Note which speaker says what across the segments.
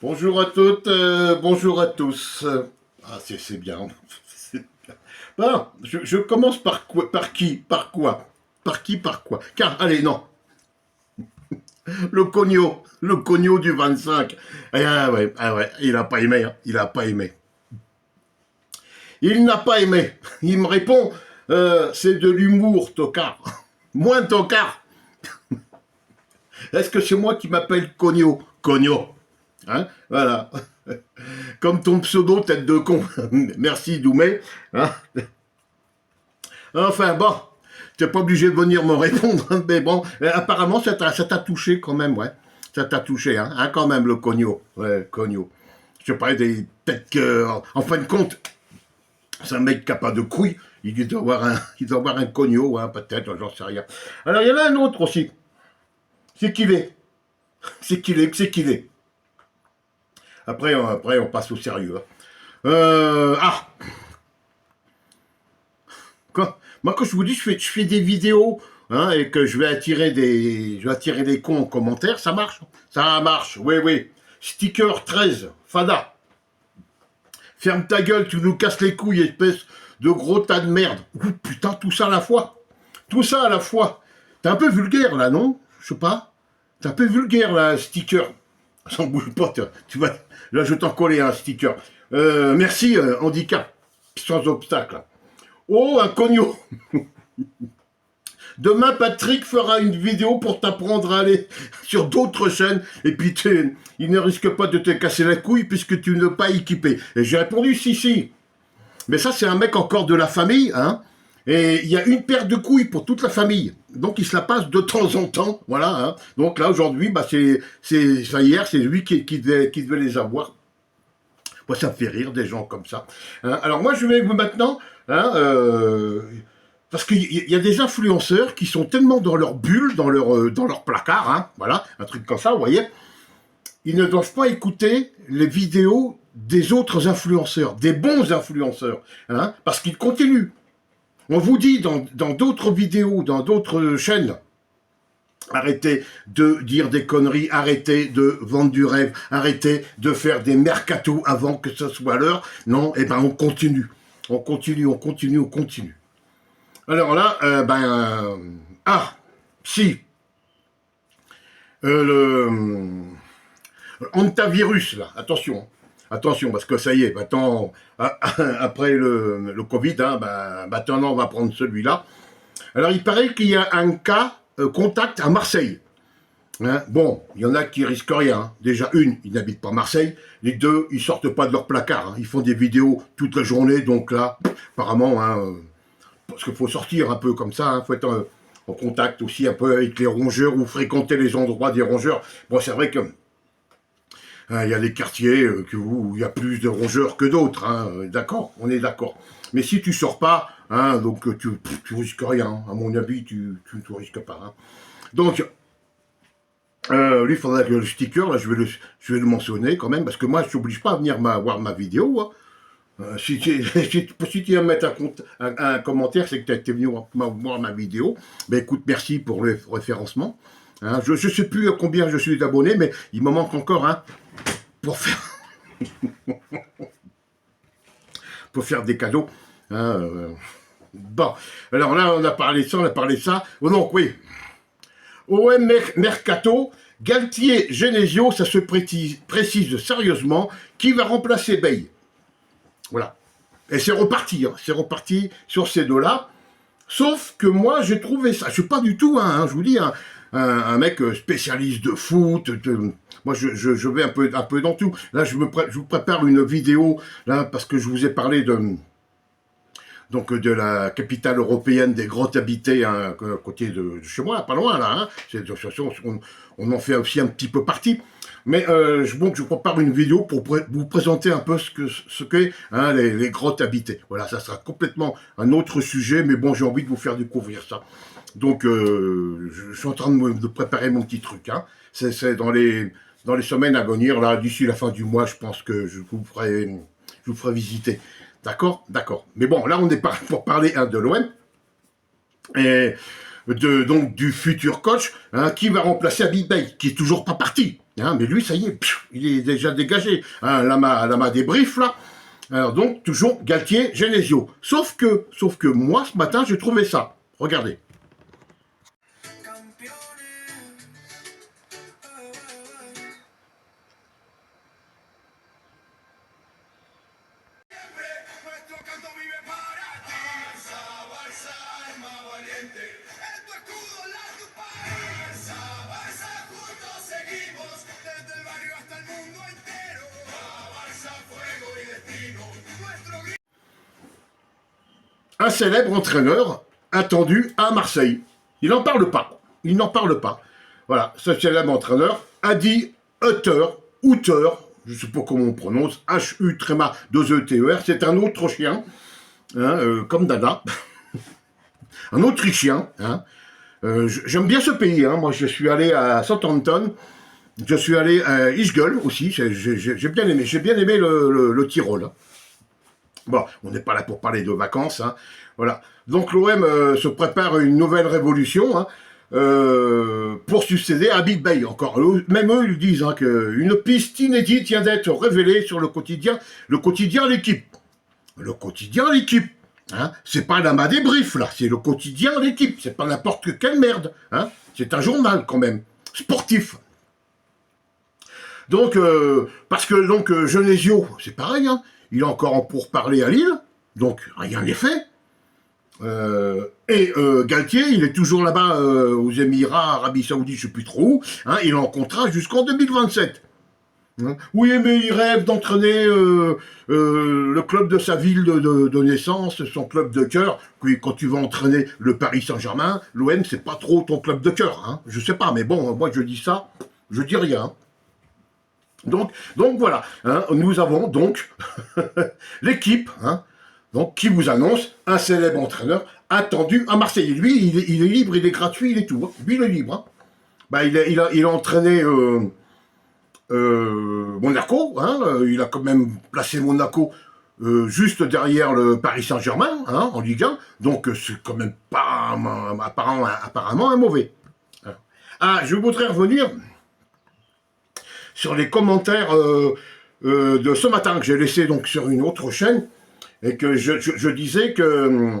Speaker 1: Bonjour à toutes, bonjour à tous. Ah, c'est bien. C'est bien. Bon, je commence par quoi, par qui, par quoi, par qui, par quoi. Car, allez, non, le cogno du 25. Ah ouais, il a pas aimé, hein, il a pas aimé. Il n'a pas aimé. Il me répond, c'est de l'humour, tocard. Moins tocard. Est-ce que c'est moi qui m'appelle cogno? Cogno. Hein, voilà. Comme ton pseudo, tête de con. Merci, Doumé. Hein. Enfin, bon, tu n'es pas obligé de venir me répondre, mais bon, apparemment, ça t'a touché quand même, ouais. Ça t'a touché, hein, quand même, le cogno. Ouais, cogno. Je sais pas, peut-être que, en fin de compte, c'est un mec qui n'a pas de couilles. Il doit avoir un cogno, hein, peut-être, j'en sais rien. Alors, il y en a un autre aussi. C'est qu'il est. C'est qu'il est. Après, on passe au sérieux. Hein. Ah, moi, quand je vous dis, je fais des vidéos hein, et que je vais attirer des cons en commentaire, ça marche. Ça marche, oui, oui. Sticker 13, Fada. Ferme ta gueule, tu nous casses les couilles, espèce de gros tas de merde. Ouh, putain, tout ça à la fois. Tout ça à la fois. T'es un peu vulgaire, là, non? Je sais pas. T'es un peu vulgaire, là, sticker. Ça bouge pas, tu vas... Là, je vais t'en coller un sticker. Merci, handicap. Sans obstacle. Oh, un cogno. Demain, Patrick fera une vidéo pour t'apprendre à aller sur d'autres chaînes. Et puis, il ne risque pas de te casser la couille puisque tu n'es pas équipé. Et j'ai répondu, si, si. Mais ça, c'est un mec encore de la famille, hein. Et il y a une paire de couilles pour toute la famille. Donc, il se la passe de temps en temps. Voilà, hein. Donc là, aujourd'hui, bah, hier, c'est lui qui devait les avoir. Moi, ça me fait rire, des gens comme ça. Hein. Alors, moi, je vais vous maintenant... Hein, parce qu'il y a des influenceurs qui sont tellement dans leur bulle, dans leur placard, hein, voilà, un truc comme ça, vous voyez, ils ne doivent pas écouter les vidéos des autres influenceurs, des bons influenceurs, hein, parce qu'ils continuent. On vous dit dans d'autres vidéos, dans d'autres chaînes, arrêtez de dire des conneries, arrêtez de vendre du rêve, arrêtez de faire des mercatos avant que ce soit l'heure. Non, eh ben on continue. On continue, on continue, on continue. Alors là, si, le hantavirus, là, attention, attention, parce que ça y est, maintenant, après le Covid, hein, maintenant on va prendre celui-là. Alors il paraît qu'il y a un cas contact à Marseille. Hein, bon, il y en a qui risquent rien. Hein. Déjà, ils n'habitent pas Marseille. Les deux, ils sortent pas de leur placard. Hein. Ils font des vidéos toute la journée. Donc là, apparemment, hein, parce qu'il faut sortir un peu comme ça. Il faut être en contact aussi un peu avec les rongeurs ou fréquenter les endroits des rongeurs. Bon, c'est vrai que il y a des quartiers où il y a plus de rongeurs que d'autres. Hein. D'accord, on est d'accord. Mais si tu sors pas, hein, donc tu risques rien. À mon avis, tu risques pas. Hein. Donc, lui, il faudrait que le sticker, là, je vais le mentionner quand même, parce que moi, je t'oblige pas à venir voir ma vidéo. Hein. Si tu viens mettre un commentaire, c'est que tu es venu voir ma vidéo. Ben écoute, merci pour le référencement. Hein, je ne sais plus à combien je suis d'abonnés, mais il me manque encore un pour faire pour faire des cadeaux. Hein, bon, alors là, on a parlé de ça, on a parlé de ça. Oh, donc oui. OM Mercato, Galtier Genesio, ça se précise sérieusement, qui va remplacer Bay. Voilà. Et c'est reparti sur ces deux-là. Sauf que moi, j'ai trouvé ça. Je suis pas du tout, je vous dis, un mec spécialiste de foot. Moi, je vais un peu dans tout. Là, je vous prépare une vidéo, là, parce que je vous ai parlé de la capitale européenne des grottes habitées, hein, à côté de chez moi, pas loin, là. Hein. On en fait aussi un petit peu partie. Mais je vous prépare une vidéo pour vous présenter un peu ce qu'est hein, les grottes habitées. Voilà, ça sera complètement un autre sujet, mais bon, j'ai envie de vous faire découvrir ça. Donc, je suis en train de préparer mon petit truc. Hein. C'est dans les semaines à venir, là, d'ici la fin du mois, je pense que je vous ferai visiter. D'accord. Mais bon, là, on est pour parler de l'OM. Et donc du futur coach, hein, qui va remplacer Habib Bey, qui est toujours pas parti. Hein, mais lui, ça y est, il est déjà dégagé. Hein, Lama débrief, là. Alors donc, toujours Galtier, Genesio. Sauf que moi, ce matin, j'ai trouvé ça. Regardez. Un célèbre entraîneur attendu à Marseille. Il n'en parle pas. Il n'en parle pas. Voilà, ce célèbre entraîneur, Adi Hutter, je ne sais pas comment on prononce, H-U-2-E-T-E-R, c'est un Autrichien, hein, comme Dada, un Autrichien. Hein. J'aime bien ce pays, hein. Moi je suis allé à Southampton, je suis allé à Ischgl aussi, j'ai bien aimé le Tyrol. Hein. Bon, on n'est pas là pour parler de vacances, hein. Voilà. Donc l'OM se prépare à une nouvelle révolution, hein, pour succéder à Big Bay. Encore, même eux, ils disent hein, qu'une piste inédite vient d'être révélée sur le quotidien L'équipe. Le quotidien L'équipe. Hein, c'est pas la débrief là, c'est le quotidien L'équipe. C'est pas n'importe quelle merde. Hein, c'est un journal quand même, sportif. Donc, parce que donc Genesio, c'est pareil, hein, il est encore en pourparlers à Lille, donc rien n'est fait. Galtier, il est toujours là-bas aux Émirats, Arabie Saoudite, je ne sais plus trop où, hein, il est en contrat jusqu'en 2027. Hein. Oui, mais il rêve d'entraîner le club de sa ville de naissance, son club de cœur. Puis quand tu vas entraîner le Paris Saint-Germain, l'OM, c'est pas trop ton club de cœur. Hein. Je sais pas, mais bon, moi je dis ça, je dis rien. Donc voilà, hein, nous avons donc l'équipe, hein, donc, qui vous annonce un célèbre entraîneur attendu à Marseille. Lui, il est libre, il est gratuit, il est tout. Hein. Lui, il est libre. Hein. Bah, il a entraîné Monaco, hein, il a quand même placé Monaco juste derrière le Paris Saint-Germain, hein, en Ligue 1, donc c'est quand même pas apparemment un mauvais. Ah, je voudrais revenir sur les commentaires de ce matin que j'ai laissé donc sur une autre chaîne, et que je disais que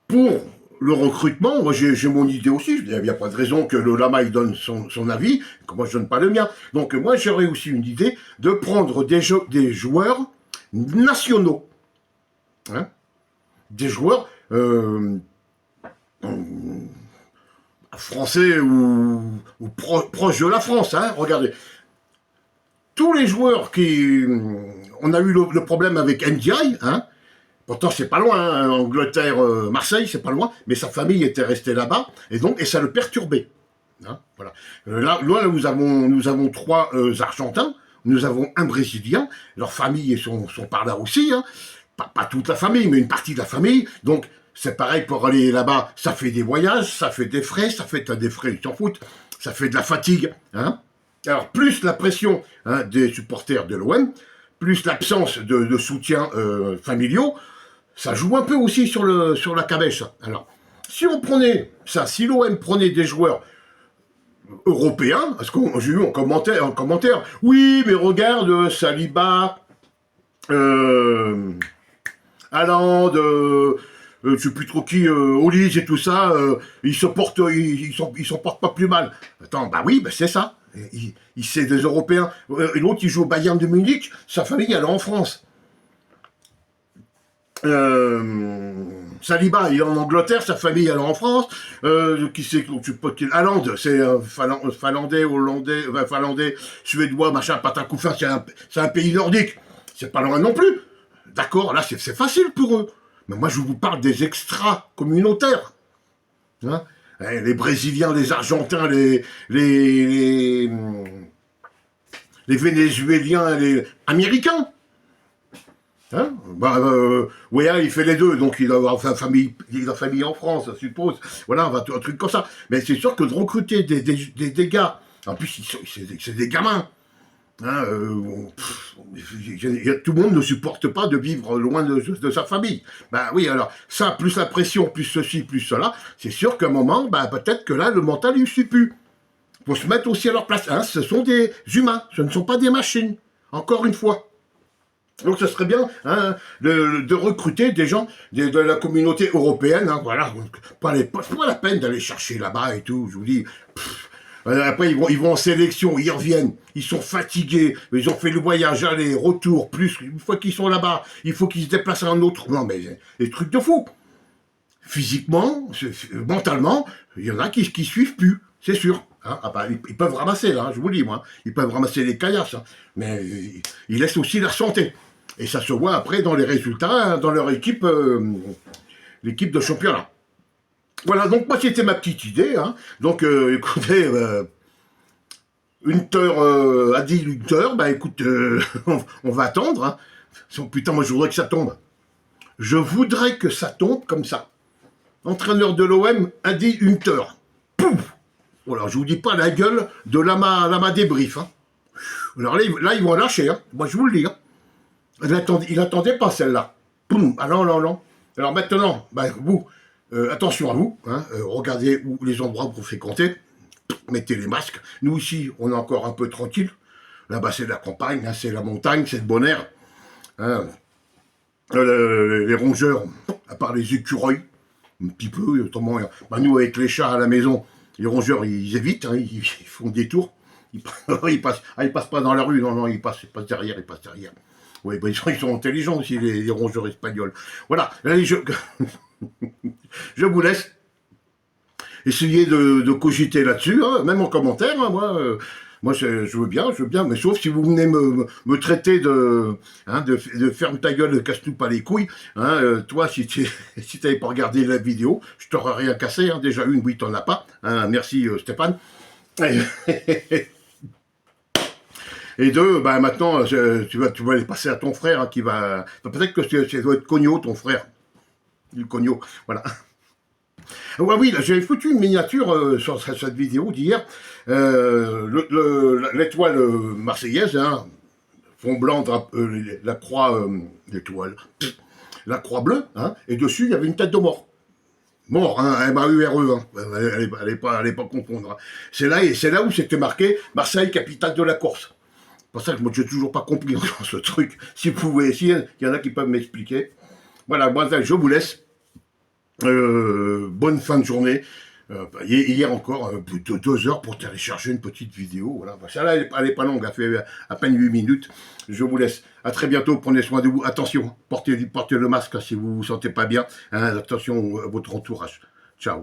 Speaker 1: pour le recrutement, moi j'ai mon idée aussi, il n'y a pas de raison que le Lama il donne son avis, que moi je donne pas le mien. Donc moi j'aurais aussi une idée de prendre des joueurs nationaux. Hein, des joueurs français ou proches de la France. Hein, regardez. Tous les joueurs qui... On a eu le problème avec Ndiaye, hein. Pourtant c'est pas loin, hein, Angleterre, Marseille, c'est pas loin, mais sa famille était restée là-bas, et ça le perturbait. Hein, voilà. Là, nous avons 3 Argentins, nous avons un Brésilien, leurs familles sont par là aussi, hein. Pas toute la famille, mais une partie de la famille, donc c'est pareil pour aller là-bas, ça fait des voyages, ça fait des frais, ils s'en foutent, ça fait de la fatigue, hein. Alors, plus la pression hein, des supporters de l'OM, plus l'absence de soutien familiaux, ça joue un peu aussi sur la cabèche. Alors, si on prenait ça, si l'OM prenait des joueurs européens, parce que j'ai eu en commentaire, oui, mais regarde, Saliba, Haaland, je sais plus trop qui, Olise et tout ça, ils s'en portent pas plus mal. Attends, bah oui, bah c'est ça. C'est des Européens. L'autre, il joue au Bayern de Munich, sa famille, elle est en France. Saliba, il est en Angleterre, sa famille, elle est en France. Qui c'est Haaland, c'est finlandais, hollandais, finlandais, suédois, machin, patacoufin, c'est un pays nordique. C'est pas loin non plus. D'accord, là, c'est facile pour eux. Mais moi, je vous parle des extra-communautaires. Hein, les Brésiliens, les Argentins, les Vénézuéliens, les Américains. Hein, ouais, il fait les deux, donc il doit avoir sa famille en France, je suppose. Voilà, un truc comme ça. Mais c'est sûr que de recruter des gars, en plus, c'est des gamins. Hein, tout le monde ne supporte pas de vivre loin de sa famille. Ben oui, alors, ça, plus la pression, plus ceci, plus cela, c'est sûr qu'à un moment, ben, peut-être que là, le mental, il ne suit plus. faut se mettre aussi à leur place. Hein, ce sont des humains, ce ne sont pas des machines. Encore une fois. Donc, ce serait bien hein, de recruter des gens de la communauté européenne. Hein, voilà, pas la peine d'aller chercher là-bas et tout. Je vous dis. Après, ils vont en sélection, ils reviennent, ils sont fatigués, ils ont fait le voyage aller, retour, plus une fois qu'ils sont là-bas, il faut qu'ils se déplacent à un autre. Non, mais des trucs de fou. Physiquement, mentalement, il y en a qui suivent plus, c'est sûr. Hein, ah bah, ils peuvent ramasser, là, je vous le dis, moi. Ils peuvent ramasser les caillasses, hein, mais ils laissent aussi leur santé. Et ça se voit après dans les résultats, hein, dans leur équipe, l'équipe de championnat. Voilà, donc moi c'était ma petite idée. Hein. Donc écoutez, Hunter a dit Hunter, bah écoute, on va attendre. Hein. Putain, moi je voudrais que ça tombe. Je voudrais que ça tombe comme ça. Entraîneur de l'OM, Adi Hunter. Pouf. Voilà, je vous dis pas la gueule de Lama Débrief. Hein. Alors là, ils vont lâcher, hein. Moi je vous le dis. Hein. Il attendait pas celle-là. Poum. Ah non, non, non. Alors maintenant, bah, vous, attention à vous, hein, regardez où les endroits que vous fréquentez, mettez les masques. Nous ici, on est encore un peu tranquille. Là-bas, c'est la campagne, hein, c'est la montagne, c'est le bon air. Hein. Les rongeurs, à part les écureuils, un petit peu, autrement, bah, nous avec les chats à la maison, les rongeurs, ils évitent, hein, ils font des tours. Ils passent pas dans la rue, non, non, ils passent derrière, Oui, bah, ils sont intelligents aussi, les rongeurs espagnols. Voilà, allez, je vous laisse. Essayez de cogiter là-dessus, hein, même en commentaire, hein, moi je veux bien, mais sauf si vous venez me traiter de ferme ta gueule, casse-nous pas les couilles, hein, toi si t'avais pas regardé la vidéo, je t'aurais rien cassé, hein, déjà une, oui t'en as pas, hein, merci Stéphane. Et deux, bah maintenant, tu vas les passer à ton frère, hein, qui va... Peut-être que ça doit être Cogno, ton frère. Le Cogno, voilà. Ouais, oui, j'avais foutu une miniature sur cette vidéo d'hier. L'étoile marseillaise, hein, fond blanc, la croix, l'étoile, la croix bleue, hein, et dessus, il y avait une tête de mort. Mort, hein, M-A-U-R-E, hein. Allez pas confondre. Hein. C'est là où c'était marqué Marseille, capitale de la Corse. C'est pour ça que moi, je n'ai toujours pas compris ce truc. Si vous pouvez essayer, il y en a qui peuvent m'expliquer. Voilà, moi, je vous laisse. Bonne fin de journée. Hier encore, plus de 2 heures pour télécharger une petite vidéo. Voilà. Celle-là, elle est pas longue, elle fait à peine 8 minutes. Je vous laisse. À très bientôt, prenez soin de vous. Attention, portez le masque si vous vous sentez pas bien. Hein, attention à votre entourage. Ciao.